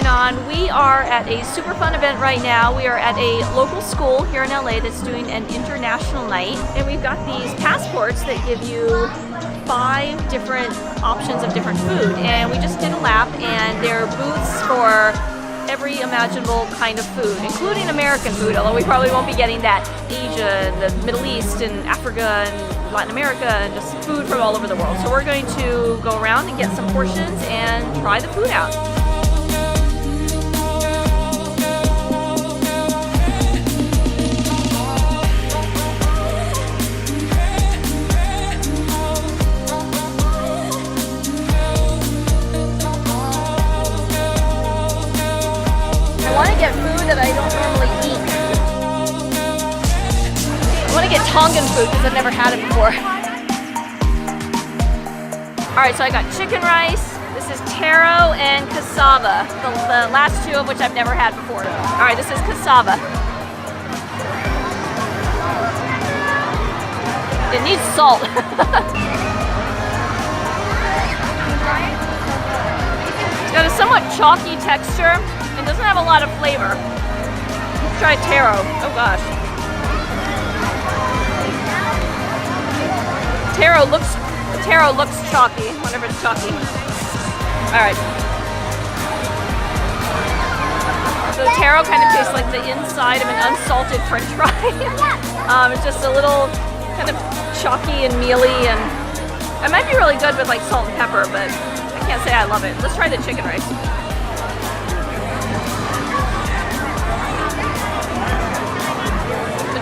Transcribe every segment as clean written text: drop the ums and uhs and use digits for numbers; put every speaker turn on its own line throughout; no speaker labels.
going on? We are at a super fun event right now. We are at a local school here in LA that's doing an international night. And we've got these passports that give you 5 different options of different food. And we just did a lap, and there are booths for every imaginable kind of food, including American food, although we probably won't be getting that. Asia, the Middle East, and Africa, and Latin America, and just food from all over the world. So we're going to go around and get some portions and try the food out. I want to get food that I don't normally eat. I want to get Tongan food because I've never had it before. Alright, so I got chicken rice. This is taro and cassava. The last 2 of which I've never had before. Alright, this is cassava. It needs salt. It's got a somewhat chalky texture. It doesn't have a lot of flavor. Let's try taro. Oh gosh. Taro looks chalky, whenever it's chalky. Alright. So the taro kind of tastes like the inside of an unsalted french fry. It's just a little kind of chalky and mealy, and it might be really good with like salt and pepper, but I can't say I love it. Let's try the chicken rice.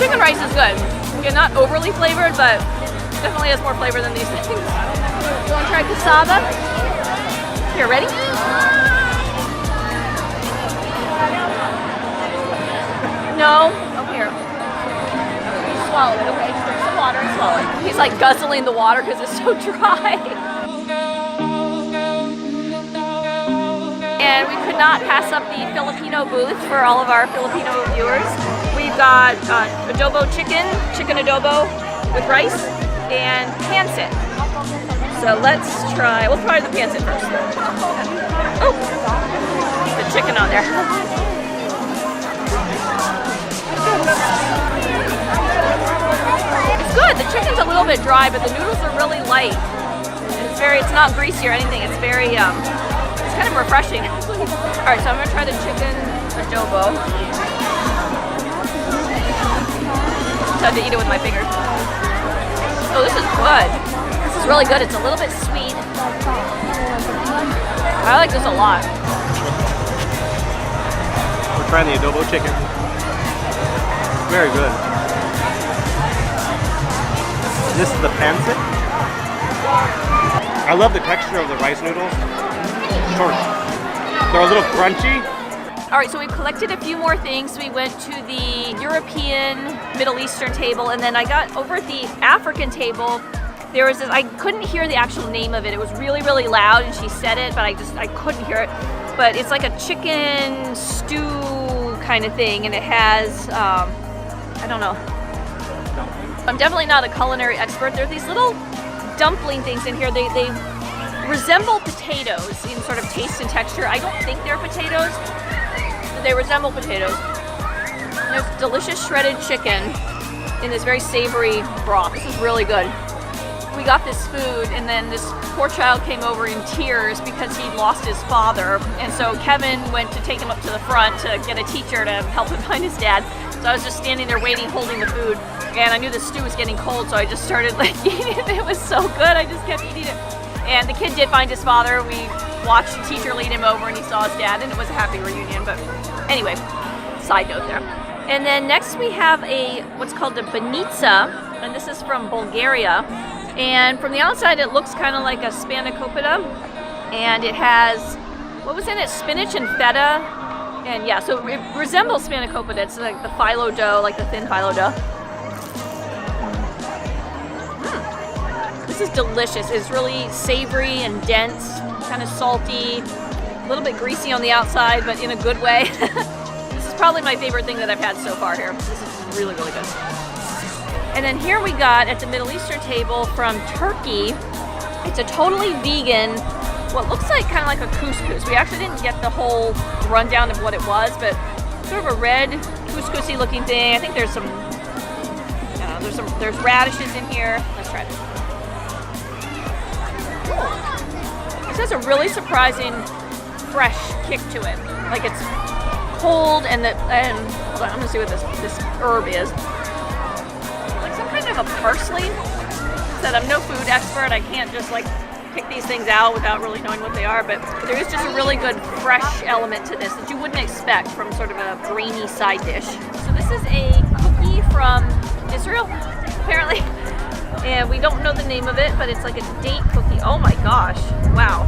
Chicken rice is good. Again, not overly flavored, but definitely has more flavor than these things. You want to try cassava? Here, ready? No? Oh, here. You swallow it, okay? Just drink some water and swallow it. He's like guzzling the water because it's so dry. And we could not pass up the Filipino booth for all of our Filipino viewers. We've got adobo chicken adobo with rice, and pancit. So we'll try the pancit first. Oh, the chicken on there. It's good. The chicken's a little bit dry, but the noodles are really light. It's not greasy or anything. It's very, it's kind of refreshing. All right, so I'm gonna try the chicken adobo. I had to eat it with my fingers. Oh, this is good. This is really good. It's a little bit sweet. I like this a lot.
We're trying the adobo chicken. Very good. This is the pancit. I love the texture of the rice noodles. Short. They're a little crunchy.
Alright, so we collected a few more things. We went to the European, Middle Eastern table, and then I got over at the African table. There was this, I couldn't hear the actual name of it. It was really, really loud, and she said it, but I couldn't hear it. But it's like a chicken stew kind of thing, and it has, I don't know. I'm definitely not a culinary expert. There are these little dumpling things in here. They resemble potatoes in sort of taste and texture. I don't think they're potatoes. They resemble potatoes. There's delicious shredded chicken in this very savory broth. This is really good. We got this food, and then this poor child came over in tears because he lost his father. And so Kevin went to take him up to the front to get a teacher to help him find his dad. So I was just standing there waiting, holding the food. And I knew the stew was getting cold, so I just started like eating it. It was so good, I just kept eating it. And the kid did find his father. We watched the teacher lead him over, and he saw his dad, and it was a happy reunion. But anyway, side note there. And then next we have what's called a banitza, and this is from Bulgaria. And from the outside it looks kind of like a spanakopita, and it has, what was in it? Spinach and feta. And yeah, so it resembles spanakopita. It's like the phyllo dough, like the thin phyllo dough. This is delicious. It's really savory and dense, kind of salty, a little bit greasy on the outside, but in a good way. This is probably my favorite thing that I've had so far here. This is really, really good. And then here we got at the Middle Eastern table from Turkey. It's a totally vegan what looks like kind of like a couscous. We actually didn't get the whole rundown of what it was, but sort of a red couscousy looking thing. I think there's some, I don't know, there's radishes in here. Let's try this. Ooh. This has a really surprising fresh kick to it. Like it's cold and hold on, I'm gonna see what this herb is. Like some kind of a parsley. Said I'm no food expert. I can't just like pick these things out without really knowing what they are, but there is just a really good fresh element to this that you wouldn't expect from sort of a grainy side dish. So this is a cookie from Israel, apparently, and we don't know the name of it, but it's like a date cookie. Oh my gosh, wow.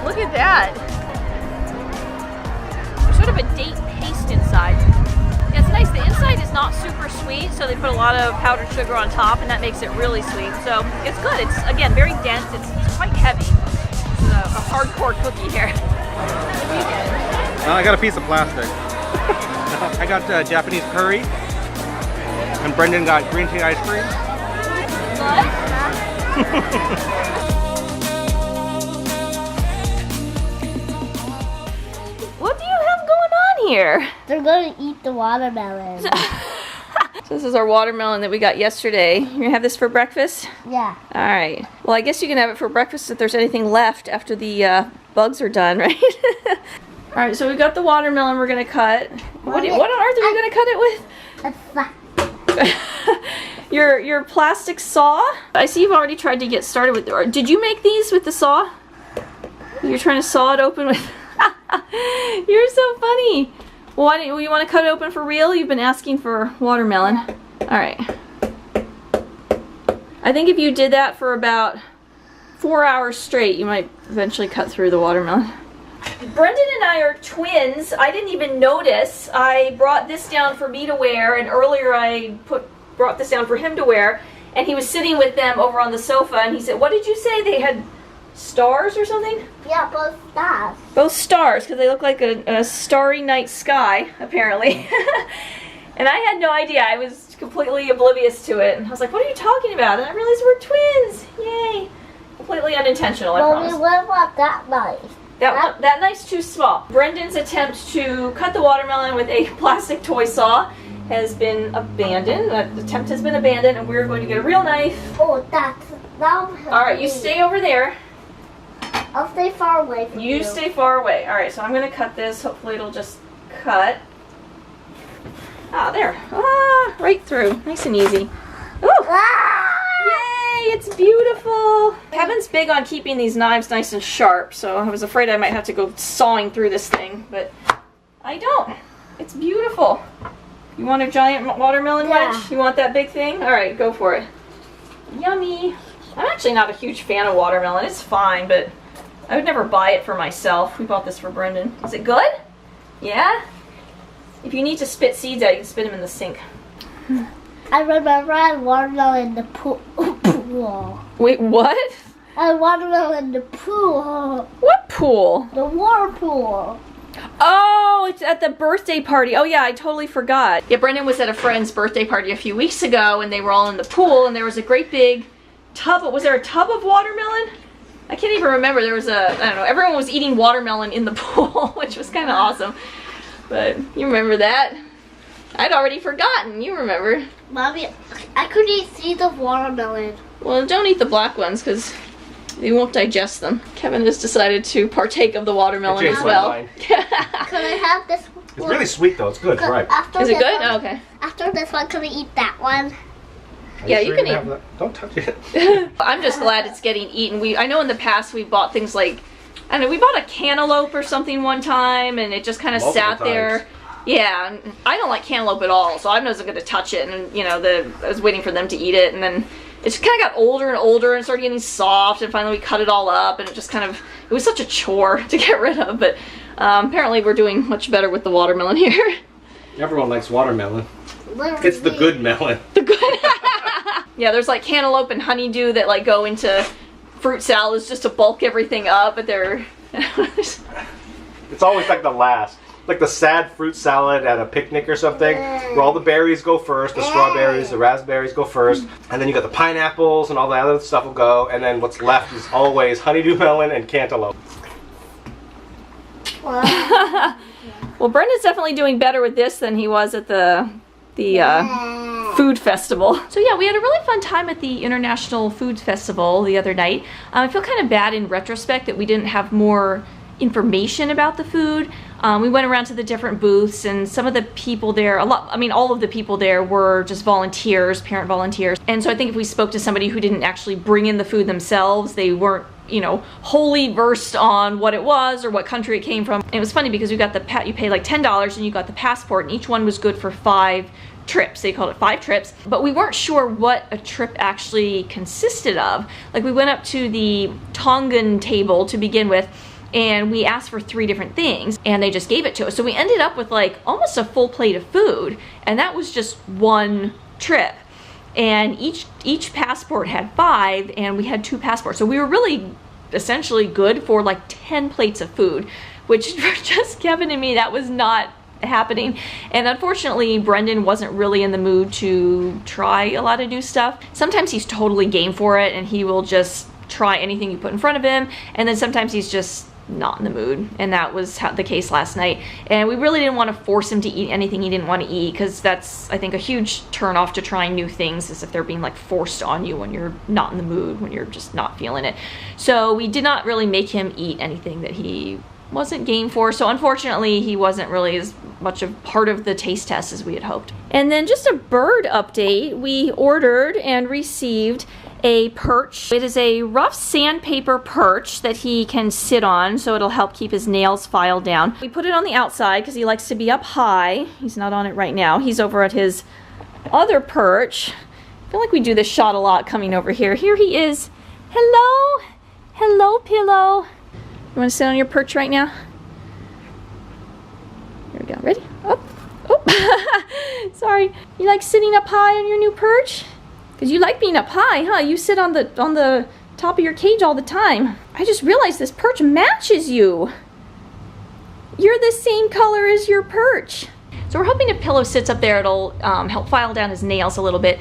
Look at that. There's sort of a date paste inside. Yeah, it's nice. The inside is not super sweet, so they put a lot of powdered sugar on top, and that makes it really sweet. So it's good. It's, again, very dense. It's quite heavy. It's a hardcore cookie here. What did you get?
I got a piece of plastic. I got Japanese curry, and Brendan got green tea ice cream.
What do you have going on here?
They're going to eat the watermelon.
So this is our watermelon that we got yesterday. You gonna have this for breakfast?
Yeah.
All right. Well, I guess you can have it for breakfast if there's anything left after the bugs are done, right? All right, so we got the watermelon we're gonna cut. What on earth are you gonna cut it with? Your plastic saw? I see you've already tried to get started with, or did you make these with the saw? You're trying to saw it open with, you're so funny. Why do you want to cut it open for real? You've been asking for watermelon. All right. I think if you did that for about 4 hours straight, you might eventually cut through the watermelon. Brendan and I are twins. I didn't even notice. I brought this down for me to wear, and earlier I brought this down for him to wear, and he was sitting with them over on the sofa, and he said, what did you say? They had stars or something?
Yeah, both stars.
Both stars, because they look like a starry night sky, apparently. And I had no idea. I was completely oblivious to it. And I was like, what are you talking about? And I realized we're twins. Yay. Completely unintentional, I promise.
What about that knife?
That knife's too small. Brendan's attempt to cut the watermelon with a plastic toy saw has been abandoned. That attempt has been abandoned, and we're going to get a real knife.
Oh, that
Alright, you stay over there.
I'll stay far away from you.
You stay far away. Alright, so I'm going to cut this. Hopefully it'll just cut. Ah, there. Ah, right through. Nice and easy. Ooh!
Ah!
Yay, it's beautiful. Kevin's big on keeping these knives nice and sharp, so I was afraid I might have to go sawing through this thing, but I don't. It's beautiful. You want a giant watermelon wedge? You want that big thing? Alright, go for it. Yummy. I'm actually not a huge fan of watermelon. It's fine, but I would never buy it for myself. We bought this for Brendan. Is it good? Yeah? If you need to spit seeds out, you can spit them in the sink.
I remember I had watermelon in the pool.
Wait, what?
I had watermelon in the pool.
What pool?
The water pool.
Oh, it's at the birthday party. Oh yeah, I totally forgot. Yeah, Brendan was at a friend's birthday party a few weeks ago, and they were all in the pool, and there was a great big tub. Was there a tub of watermelon? I can't even remember. There was I don't know, everyone was eating watermelon in the pool, which was kind of awesome. But you remember that? I'd already forgotten. You remember.
Mommy, I couldn't eat seeds of watermelon.
Well, don't eat the black ones, because you won't digest them. Kevin has decided to partake of the watermelon as well.
Can I have this one?
It's really sweet though. It's good. It's ripe.
Is it good? Oh, okay.
After this one, can I eat that one?
Yeah, you can eat.
Don't touch it.
I'm just glad it's getting eaten. I know in the past we bought things like, I don't know, we bought a cantaloupe or something one time, and it just kind of sat there. Yeah, I don't like cantaloupe at all, so I wasn't going to touch it, and you know, I was waiting for them to eat it, and then it just kind of got older and older and started getting soft, and finally we cut it all up, and it just kind of, it was such a chore to get rid of, but apparently we're doing much better with the watermelon here.
Everyone likes watermelon.
Literally.
It's the good melon.
The good. Yeah, there's like cantaloupe and honeydew that like go into fruit salads just to bulk everything up, but they're
It's always like the last.
like the sad fruit salad at a picnic or something, where all the berries go first, the strawberries, the raspberries go first, and then you got the pineapples and all the other stuff will go, and then what's left is always honeydew melon and cantaloupe.
Well, Brendan's definitely doing better with this than he was at the food festival. So yeah, we had a really fun time at the International Food Festival the other night. I feel kind of bad in retrospect that we didn't have more information about the food. We went around to the different booths, and some of the people there, all of the people there were just volunteers, parent volunteers. And so I think if we spoke to somebody who didn't actually bring in the food themselves, they weren't, you know, wholly versed on what it was or what country it came from. And it was funny because you got you paid like $10 and you got the passport, and each one was good for 5 trips. They called it 5 trips, but we weren't sure what a trip actually consisted of. Like, we went up to the Tongan table to begin with, and we asked for 3 different things, and they just gave it to us. So we ended up with like almost a full plate of food, and that was just one trip. And each passport had 5, and we had 2 passports. So we were really essentially good for like 10 plates of food, which for just Kevin and me, that was not happening. And unfortunately, Brendan wasn't really in the mood to try a lot of new stuff. Sometimes he's totally game for it, and he will just try anything you put in front of him, and then sometimes he's just not in the mood, and that was the case last night. And we really didn't want to force him to eat anything he didn't want to eat, because that's, I think, a huge turn off to trying new things, is if they're being like forced on you when you're not in the mood, when you're just not feeling it. So we did not really make him eat anything that he wasn't game for. So unfortunately, he wasn't really as much of part of the taste test as we had hoped. And then just a bird update, we ordered and received a perch. It is a rough sandpaper perch that he can sit on, so it'll help keep his nails filed down. We put it on the outside because he likes to be up high. He's not on it right now. He's over at his other perch. I feel like we do this shot a lot coming over here. Here he is. Hello. Hello, Pillow. You want to sit on your perch right now? Here we go. Ready? Oh. Oh. Sorry. You like sitting up high on your new perch? Because you like being up high, huh? You sit on the top of your cage all the time. I just realized this perch matches you. You're the same color as your perch. So we're hoping if Pillow sits up there, it'll help file down his nails a little bit.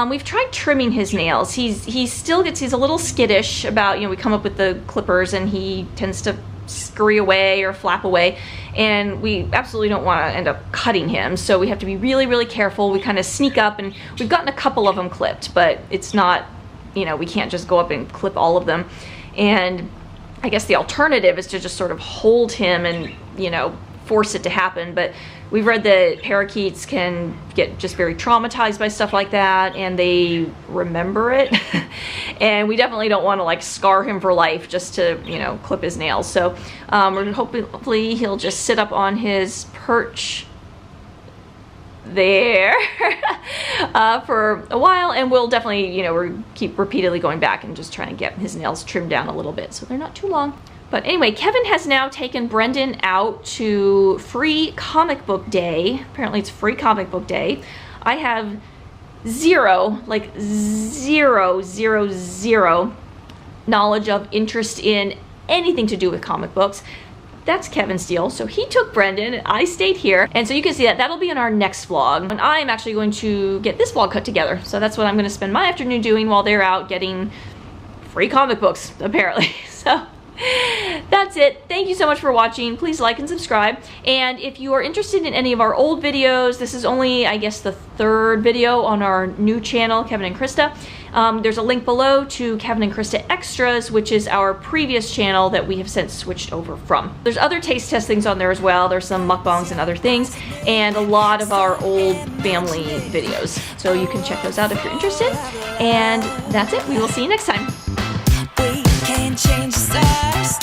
We've tried trimming his nails. He's a little skittish about, you know, we come up with the clippers and he tends to scurry away or flap away, and we absolutely don't want to end up cutting him, so we have to be really, really careful. We kind of sneak up, and we've gotten a couple of them clipped, but it's not, you know, we can't just go up and clip all of them. And I guess the alternative is to just sort of hold him and, you know, force it to happen. But we've read that parakeets can get just very traumatized by stuff like that, and they remember it. And we definitely don't want to like scar him for life just to, you know, clip his nails. So we're hopefully he'll just sit up on his perch there for a while, and we'll definitely, you know, keep repeatedly going back and just trying to get his nails trimmed down a little bit so they're not too long. But anyway, Kevin has now taken Brendan out to Free Comic Book Day. Apparently it's Free Comic Book Day. I have zero knowledge of interest in anything to do with comic books. That's Kevin's deal. So he took Brendan, and I stayed here. And so you can see that that'll be in our next vlog. And I'm actually going to get this vlog cut together. So that's what I'm going to spend my afternoon doing while they're out getting free comic books, apparently. So that's it. Thank you so much for watching. Please like and subscribe. And if you are interested in any of our old videos, this is only, I guess, the 3rd video on our new channel, Kevin and Krista. There's a link below to Kevin and Krista Extras, which is our previous channel that we have since switched over from. There's other taste test things on there as well. There's some mukbangs and other things, and a lot of our old family videos. So you can check those out if you're interested. And that's it. We will see you next time.
We can change the stars.